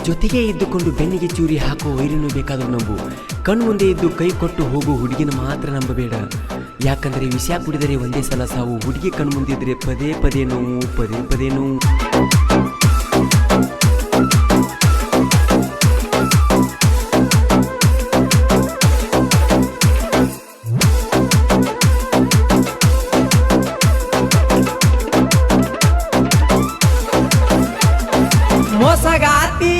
ಜೊತೆಗೆ ಇದ್ದುಕೊಂಡು ಬೆನ್ನಿಗೆ ಚೂರಿ ಹಾಕೋ ವೈರಿನೂ ಬೇಕಾದರೂ ನಂಬು. ಕಣ್ಮುಂದೆ ಇದ್ದು ಕೈ ಕೊಟ್ಟು ಹೋಗೋ ಹುಡುಗಿನ ಮಾತ್ರ ನಂಬಬೇಡ. ಯಾಕಂದರೆ ವಿಷಯ ಕುಡಿದರೆ ಒಂದೇ ಸಲ ಸಾವು. ಹುಡುಗಿ ಕಣ್ಮುಂದಿದ್ರೆ ಪದೇ ಪದೇ ನೋವು, ಪದೇ ಪದೇ ನೋವು. ಮೋಸಗಾತಿ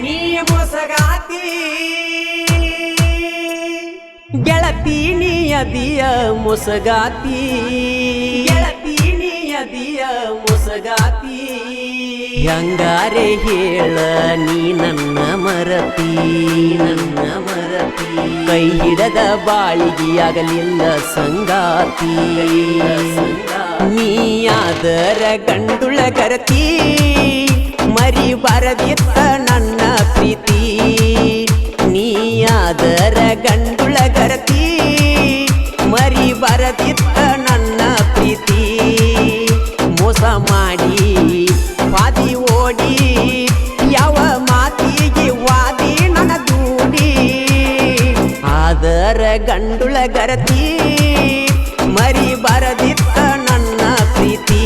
ನೀ ಮೋಸಗಾತಿ ಗೆಳತಿ ನೀಯದಿಯ ಮೋಸಗಾತಿ ಗೆಳತಿ ನೀಯದಿಯ ಮೋಸಗಾತಿ. ಹೆಂಗಾರೆ ಹೇಳ ನೀ ನನ್ನ ಮರತಿ, ನನ್ನ ಮರತಿ. ಕೈ ಹಿಡದ ಬಾಳಿಗೆ ಆಗಲಿಲ್ಲ ಸಂಗಾತಿ. ನೀಯಾದರ ಗಂಡುಳ ಗರತಿ ಮರಿಬಾರದಿತ್ತ ನನ್ನ ಪ್ರೀತಿ. ನೀಯಾದರ ಗಂಡುಳ ಗರತಿ ಮರಿಬಾರದಿತ್ತ ನನ್ನ ಪ್ರೀತಿ. ಮೋಸ ಮಾಡಿ ವಾದಿ ಓಡಿ ಯಾವ ಮಾತಿಗೆ ವಾದಿ ನನ್ನ ದೂಡಿ. ಆದರ ಗಂಡುಳ ಗರತಿ ಮರಿಬಾರದಿತ್ತ ನನ್ನ ಪ್ರೀತಿ.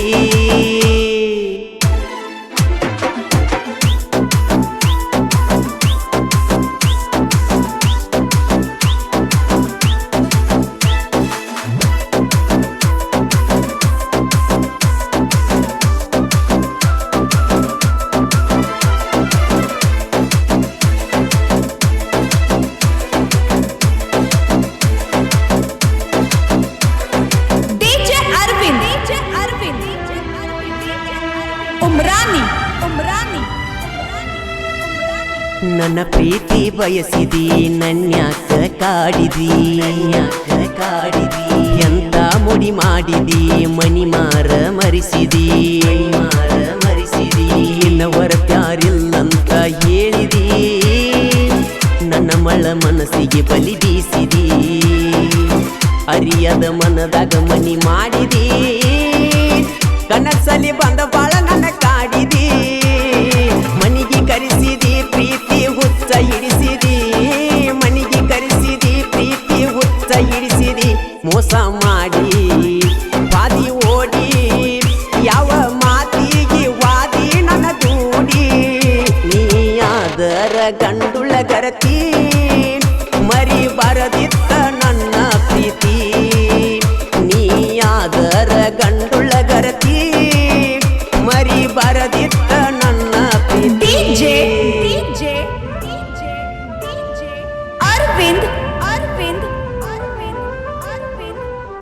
ನನ್ನ ಪ್ರೀತಿ ಬಯಸಿದಿ ನನ್ಯಾಕ ಕಾಡಿದಿ, ನನ್ಯಾಕ ಕಾಡಿದಿ. ಎಂತ ಮುಡಿ ಮಾಡಿದಿ ಮನಿ ಮಾರ ಮರಿಸಿದಿ, ಮಾರ ಮರಿಸಿದಿ. ಇನ್ನವರ ಪ್ಯಾರಿಲ್ಲಂತ ಹೇಳಿದಿ ನನ್ನ ಮಳ ಮನಸ್ಸಿಗೆ ಬಲಿ ಬೀಸಿದಿ. ಅರಿಯದ ಮನದಾಗ ಮನಿ ಮಾಡಿದಿ ಕನಸಲಿ ಬಂದ ಬಾಳ ನನ್ನ ಕಾಡಿದಿ. ಮನಿಗೆ ಕರೆಸಿದಿ ಪ್ರೀತಿ ಹುಚ್ಚ ಹಿಡಿಸಿದಿ, ಮನಿಗೆ ಕರೆಸಿದಿ ಪ್ರೀತಿ ಹುಚ್ಚ ಹಿಡಿಸಿದಿ. ಮೋಸ ಮಾಡಿ ವಾದಿ ಓಡಿ ಯಾವ ಮಾತಿಗೆ ವಾದಿ ನನ್ನ ದೂಡಿ. ನೀಯಾದರ ಗಂಡುಳ ಗರತಿ ಮರಿಬಾರದಿತ್ತ ನನ್ನ ಪ್ರೀತಿ. ನೀಯಾದರ ಗಂಡುಳ ಗರತಿ ಮರಿಬಾರದಿತ್ತ ನನ್ನ ಪ್ರೀತಿ.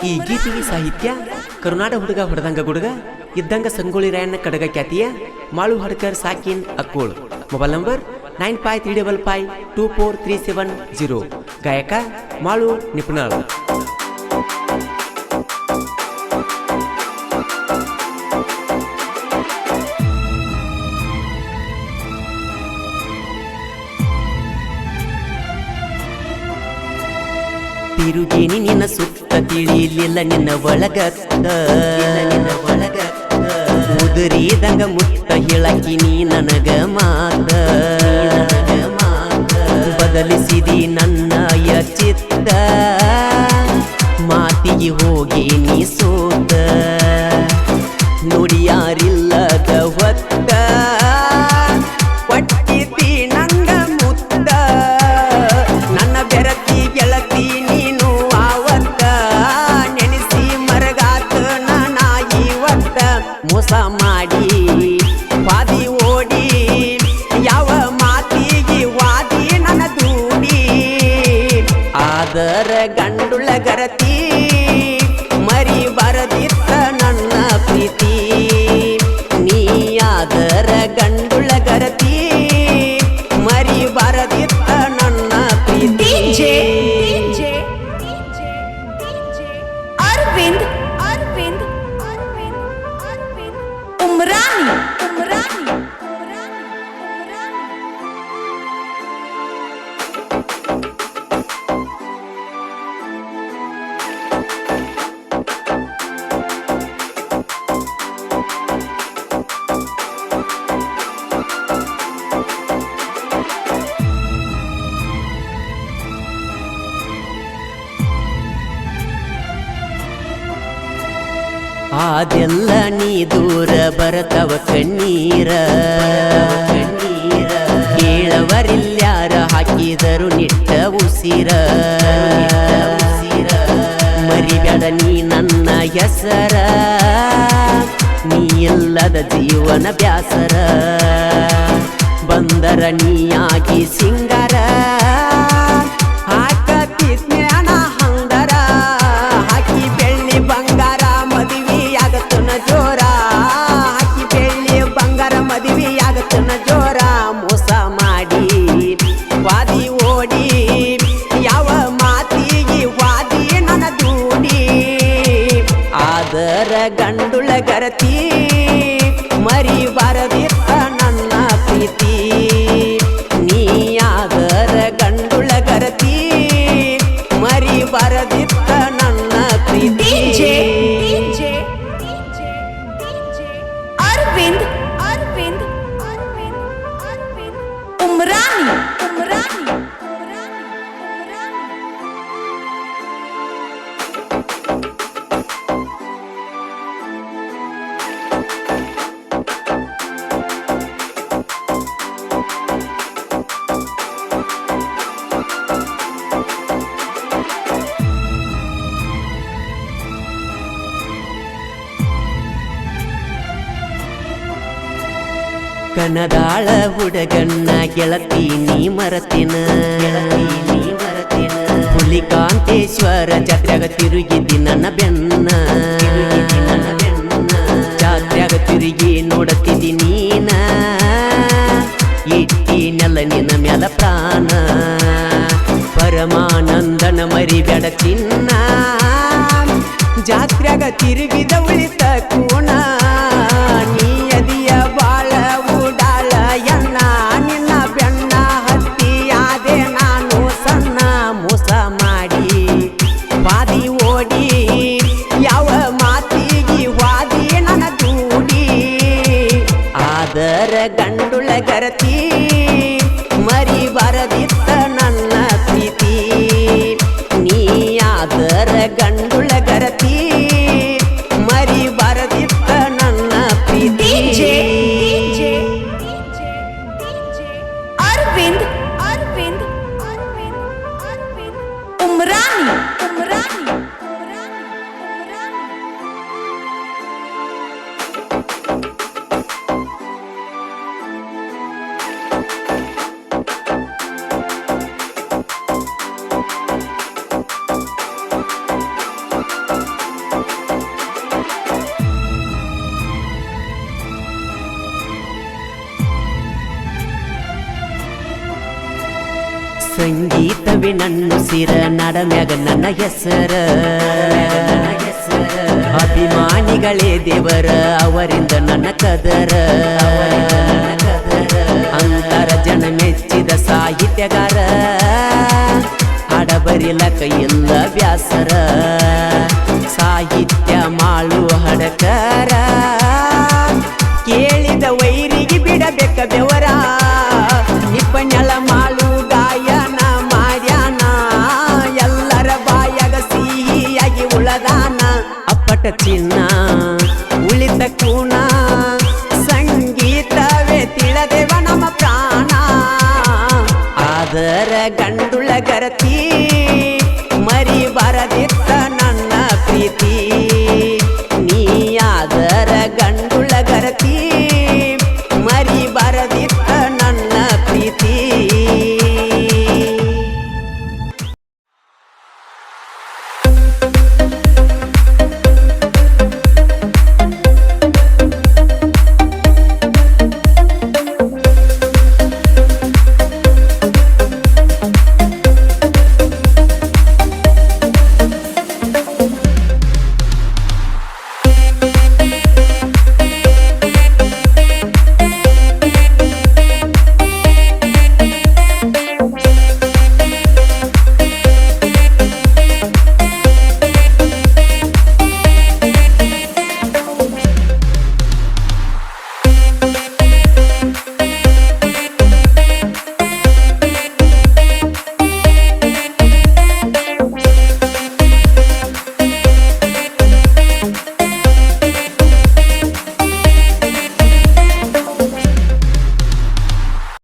ಈ ಗೀತೆಗೆ ಸಾಹಿತ್ಯ ಕರುನಾಡ ಹುಡುಗ ಹೊಡೆದಂಗ ಗುಡುಗ ಇದ್ದಂಗ ಸಂಗೊಳ್ಳಿ ರಾಯಣ್ಣ ಕಡಗ ಖ್ಯಾತಿಯ ಮಾಳು ಹಡ್ಕರ್ ಸಾಕಿನ್ ಅಕ್ಕೋಳ್. Mobile number 9535524370. ಗಾಯಕ ಮಾಳು ನಿಪುಣಾಳ್. ತಿರುಗೇನಿ ನಿನ್ನ ಸುತ್ತ ತಿಳಿಲಿಲ್ಲ ನಿನ್ನ ಒಳಗತ್ತ, ನಿನ್ನ ಒಳಗತ್ತ. ಉದುರಿದಂಗ ಮುತ್ತ ಹೇಳಕಿ ನೀ ನನಗ ಮಾತ, ಬದಲಿಸಿದಿ ನನ್ನ ಚಿತ್ತ. ಮಾತಿಗೆ ಹೋಗಿ ನೀ ಸೋತ ನುಡಿಯಾರಿಲ್ಲದ ಹೊತ್ತ. ಕೊಟ್ಟಿದ್ದಿ ನಂಗ ಮುತ್ತ ನನ್ನ ಬೆರತಿ ಗೆಳತಿ ನೀನು ಆವತ್ತ. ನೆನೆಸಿ ಮರಗಾತ ನಾನ ಇವತ್ತ. ಮೋಸ ಮಾಡಿ ವಾದಿ ಓಡಿ ಯಾವ ಮಾತಿಗೆ ವಾದಿ ನನ್ನ ದೂಡಿ. ಆದರ ಗಂಡುಳ ಗರತಿ ಮರಿಬಾರದಿತ್ತ ನನ್ನ ಪ್ರೀತಿ. ನೀಯಾದರ ಗಂಡುಳ ಗರತಿ ಮರಿಬಾರದಿತ್ತ ನನ್ನ ಪ್ರೀತಿ. ಅರವಿಂದ್ ಉಮ್ರಾನಿ. ಹಾದೆಲ್ಲ ನೀ ದೂರ ಬರತವ ಕಣ್ಣೀರ ಕೇಳವರಿಲ್ಯಾರ ಹಾಕಿದರು ನಿಟ್ಟ ಉಸಿರ ಮರಿಬೇಡ ನೀ ನನ್ನ ಹೆಸರ ನೀ ಇಲ್ಲದ ಜೀವನ ಬ್ಯಾಸರ ಬಂದರ ನೀಯಾಗಿ ಸಿಂಗಾರ ಹಾಕತಿ ಸ್ನೇಹ ಹಂದರ ಹಾಕಿ ಬೆಳ್ಳಿ ಬಂಗಾರ ಮದುವೆಯಾಗತ್ತನ ಜೋರ ಹಾಕಿ ಬೆಳ್ಳಿ ಬಂಗಾರ ಮದುವೆಯಾಗತ್ತನ ಜೋರ ಮೋಸ ಮಾಡಿ ವಾದಿ ಓಡಿ ಯಾವ ಮಾತಿಗೆ ವಾದಿ ನನ್ನ ದೂಡಿ ಆದರ ಗಂಡುಳ ಗರತಿ ಮರಿಬಾರದಿತ್ತ ನನ್ನ ಪ್ರೀತಿ ನೀಯಾದರ ಗಂಡುಳ ಗರತಿ ಮರಿಬಾರದಿತ್ತ ನನ್ನ ಪ್ರೀತಿ अरविंद उमरानी ಕನದಾಳ ಹುಡುಗನ್ನ ಗೆಳತಿ ನೀ ಮರತಿನ ಹುಲಿಕಾಂತೇಶ್ವರ ಜಾತ್ರ್ಯಾಗ ತಿರುಗಿದ್ದಿ ನನ್ನ ಬೆನ್ನ ಜಾತ್ರ್ಯಾಗ ತಿರುಗಿ ನೋಡತಿದ್ದಿ ನೀನ ಇಟ್ಟಿ ನೆಲ ನಿನ್ನ ಮ್ಯಾಲ ಪ್ರಾಣ ಪರಮಾನಂದನ ಮರಿಬೇಡ ಚಿನ್ನ ಜಾತ್ರ್ಯಾಗ ತಿರುಗಿದ ಉಳಿತ ಕೂಣ ನೀ ಅದಿಯ ಬಾಳ ಉಡಾಳ ಎನ್ನ ನಿನ್ನ ಬೆನ್ನ ಹತ್ತಿಯಾದೆ ನಾನು ಸಣ್ಣ ಮೋಸ ಮಾಡಿ ವಾದಿ ಓಡಿ ಯಾವ ಮಾತಿಗೆ ವಾದಿ ನನ್ನ ದೂಡಿ ಆದರ ಗಂಡುಳ ಗರತಿ ಮರಿಬಾರದಿತ್ತ ನನ್ನ ಪ್ರೀತಿ ನೀಯಾದರ ಗಂಡುಳ ಗರತಿ ಮರಿಬಾರದಿತ್ತ ನನ್ನ ಪ್ರೀತಿ अरविंद उमरानी ಸಂಗೀತವೇ ನನ್ನ ಸಿರ ನಡಮ್ಯಾಗ ನನ್ನ ಹೆಸರ ಅಭಿಮಾನಿಗಳೇ ದೇವರ ಅವರಿಂದ ನನ್ನ ಕದರ ಅಂತರ ಜನ ಮೆಚ್ಚಿದ ಸಾಹಿತ್ಯಗಾರ ಹಾಡಬರಿಲಕ ಇಲ್ಲ ಬ್ಯಾಸರ ಸಾಹಿತ್ಯ ಮಾಳು ಹಡಕರ ಕೇಳಿದ ವೈರಿಗೆ ಬಿಡಬೇಕ ಬೆವರ ನಿಪ್ಪನೆಳ ಮಾಳು ಗಾಯನ ಮಾಡ್ಯಾನ ಎಲ್ಲರ ಬಾಯಾಗ ಸಿಹಿಯಾಗಿ ಉಳದಾನ ಅಪ್ಪಟ ಚಿನ್ನ ಉಳಿತ ಕೂಣ ಸಂಗೀತವೇ ತಿಳದೇವ ನಮ್ಮ ಪ್ರಾಣ ಆದರ ಗಂಡುಳ ಗರತಿ